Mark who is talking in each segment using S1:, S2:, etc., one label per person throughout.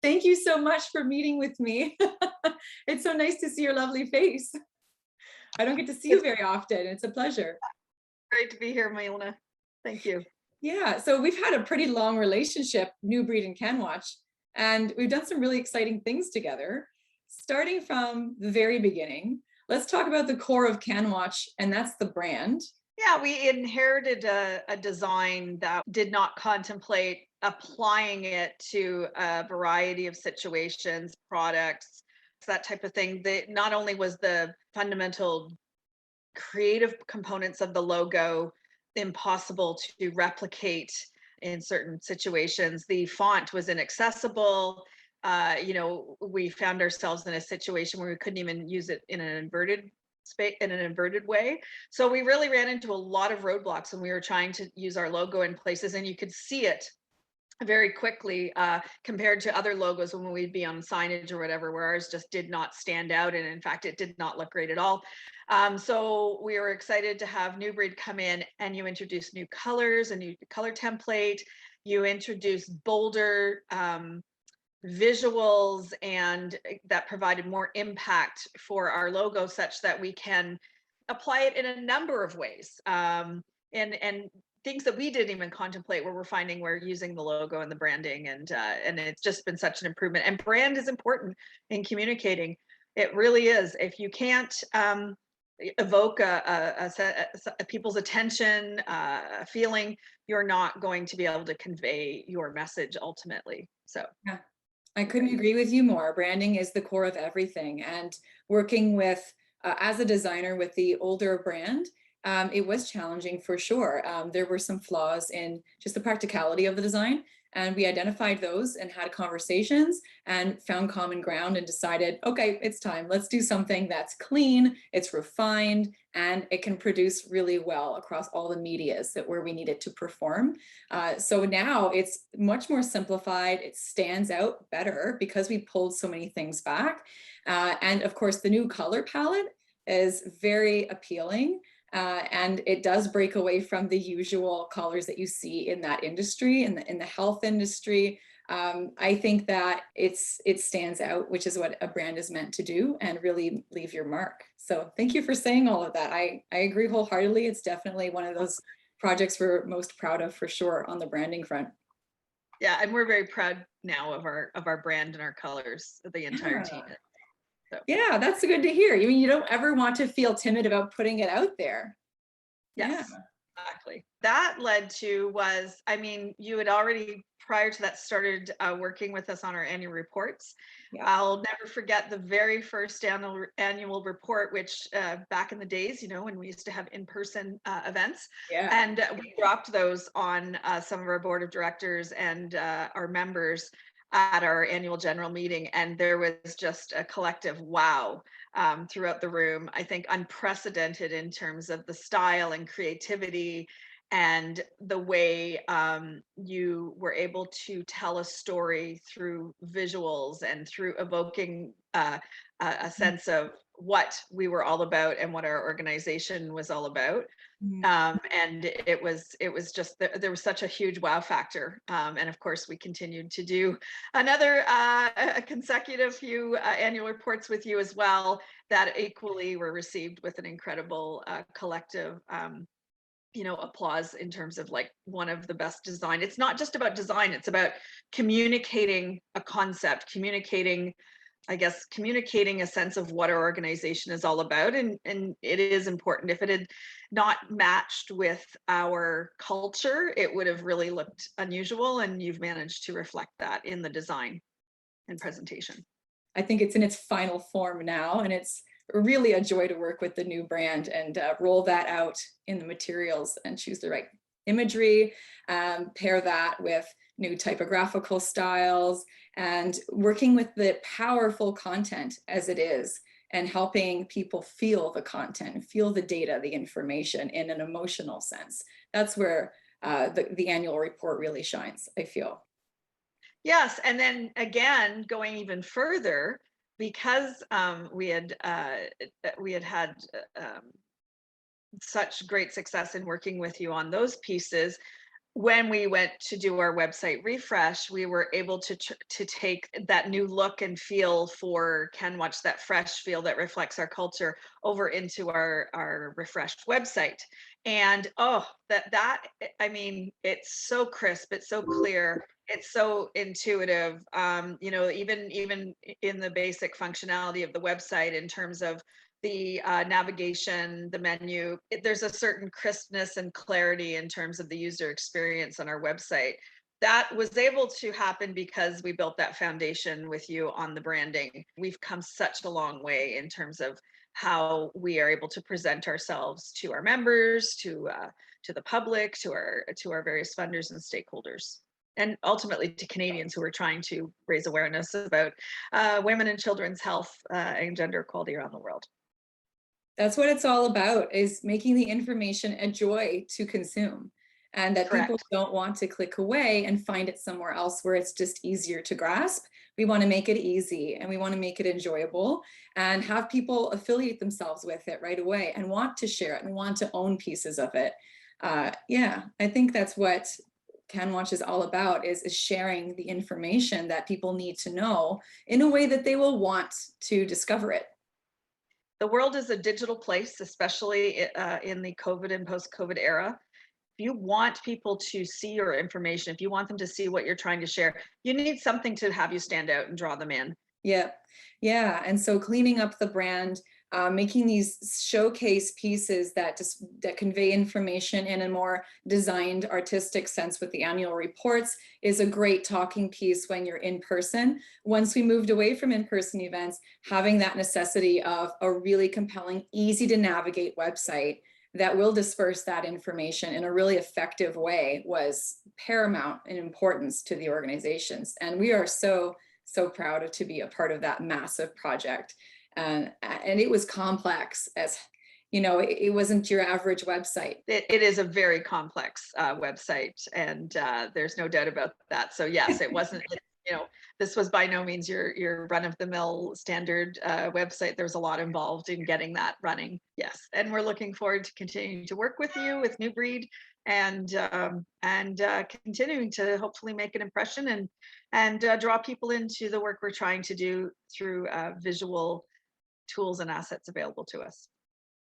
S1: Thank you so much for meeting with me. It's so nice to see your lovely face. I don't get to see you very often. It's a pleasure.
S2: Great to be here, Milena. Thank you.
S1: Yeah, so we've had a pretty long relationship, New Breed and Canwatch, and we've done some really exciting things together. Starting from the very beginning, let's talk about the core of Canwatch, and that's the brand.
S2: Yeah, we inherited a design that did not contemplate applying it to a variety of situations, products, that type of thing. Not only was the fundamental creative components of the logo impossible to replicate in certain situations, the font was inaccessible. We found ourselves in a situation where we couldn't even use it in an inverted space, in an inverted way. So we really ran into a lot of roadblocks when we were trying to use our logo in places, and you could see it very quickly compared to other logos when we'd be on signage or whatever, where ours just did not stand out, and in fact it did not look great at all. So we were excited to have New Breed come in, and you introduce new colors, a new color template, you introduce bolder visuals, and that provided more impact for our logo, such that we can apply it in a number of ways, and things that we didn't even contemplate, where we're finding we're using the logo and the branding, and it's just been such an improvement. And brand is important in communicating. It really is. If you can't evoke a people's attention, a feeling, you're not going to be able to convey your message ultimately. So
S1: yeah, I couldn't agree with you more. Branding is the core of everything, and working with as a designer with the older brand, it was challenging for sure. There were some flaws in just the practicality of the design, and we identified those and had conversations and found common ground and decided, okay, it's time. Let's do something that's clean, it's refined, and it can produce really well across all the medias that where we need it to perform. So now it's much more simplified. It stands out better because we pulled so many things back. And of course, the new color palette is very appealing. And it does break away from the usual colors that you see in that industry, in the health industry. I think that it stands out, which is what a brand is meant to do, and really leave your mark. So thank you for saying all of that. I agree wholeheartedly. It's definitely one of those projects we're most proud of, for sure, on the branding front.
S2: Yeah, and we're very proud now of our brand and our colors, the entire team. So.
S1: Yeah, that's good to hear. I mean, you don't ever want to feel timid about putting it out there.
S2: Yes, yeah. Exactly. That led to you had already, prior to that, started working with us on our annual reports. Yeah. I'll never forget the very first annual report, which back in the days, when we used to have in-person events, yeah. And we dropped those on some of our board of directors and our members at our annual general meeting, and there was just a collective wow throughout the room. I think unprecedented in terms of the style and creativity, and the way you were able to tell a story through visuals and through evoking a sense of what we were all about and what our organization was all about. And it was just, there was such a huge wow factor. And of course, we continued to do another a consecutive few annual reports with you as well, that equally were received with an incredible collective applause, in terms of like one of the best design. It's not just about design, it's about communicating a concept, communicating a sense of what our organization is all about. And it is important. If it had not matched with our culture, it would have really looked unusual, and you've managed to reflect that in the design and presentation.
S1: I think it's in its final form now, and it's really a joy to work with the new brand and roll that out in the materials and choose the right imagery, pair that with new typographical styles, and working with the powerful content as it is, and helping people feel the content, feel the data, the information in an emotional sense. That's where the annual report really shines, I feel.
S2: Yes, and then again, going even further, because we had such great success in working with you on those pieces, when we went to do our website refresh, we were able to take that new look and feel for canwach, that fresh feel that reflects our culture, over into our refreshed website. And I mean, it's so crisp, it's so clear, it's so intuitive. You know, even in the basic functionality of the website, in terms of the navigation, the menu, there's a certain crispness and clarity in terms of the user experience on our website. That was able to happen because we built that foundation with you on the branding. We've come such a long way in terms of how we are able to present ourselves to our members, to the public, to our various funders and stakeholders, and ultimately to Canadians who are trying to raise awareness about women and children's health and gender equality around the world.
S1: That's what it's all about, is making the information a joy to consume, and that
S2: Correct.
S1: people don't want to click away and find it somewhere else where it's just easier to grasp. We want to make it easy, and we want to make it enjoyable, and have people affiliate themselves with it right away and want to share it and want to own pieces of it. Yeah, I think that's what canwach is all about, is sharing the information that people need to know in a way that they will want to discover it.
S2: The world is a digital place, especially in the COVID and post-COVID era. If you want people to see your information, if you want them to see what you're trying to share, you need something to have you stand out and draw them in.
S1: Yeah, yeah. And so cleaning up the brand, making these showcase pieces that convey information in a more designed, artistic sense with the annual reports is a great talking piece when you're in person. Once we moved away from in-person events, having that necessity of a really compelling, easy to navigate website that will disperse that information in a really effective way was paramount in importance to the organizations. And we are so proud to be a part of that massive project. And it was complex, as you know, it wasn't your average website.
S2: It is a very complex website, and there's no doubt about that. So yes, it wasn't, you know, this was by no means your run-of-the-mill standard website. There was a lot involved in getting that running. Yes, and we're looking forward to continuing to work with you, with New Breed, and continuing to hopefully make an impression and draw people into the work we're trying to do through visual tools and assets available to us.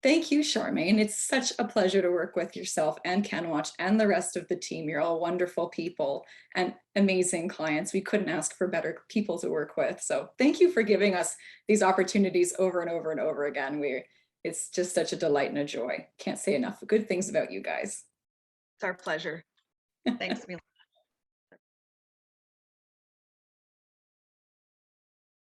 S1: Thank you, Charmaine. It's such a pleasure to work with yourself and canwach and the rest of the team. You're all wonderful people and amazing clients. We couldn't ask for better people to work with. So thank you for giving us these opportunities over and over and over again. It's just such a delight and a joy. Can't say enough good things about you guys.
S2: It's our pleasure. Thanks, Milena.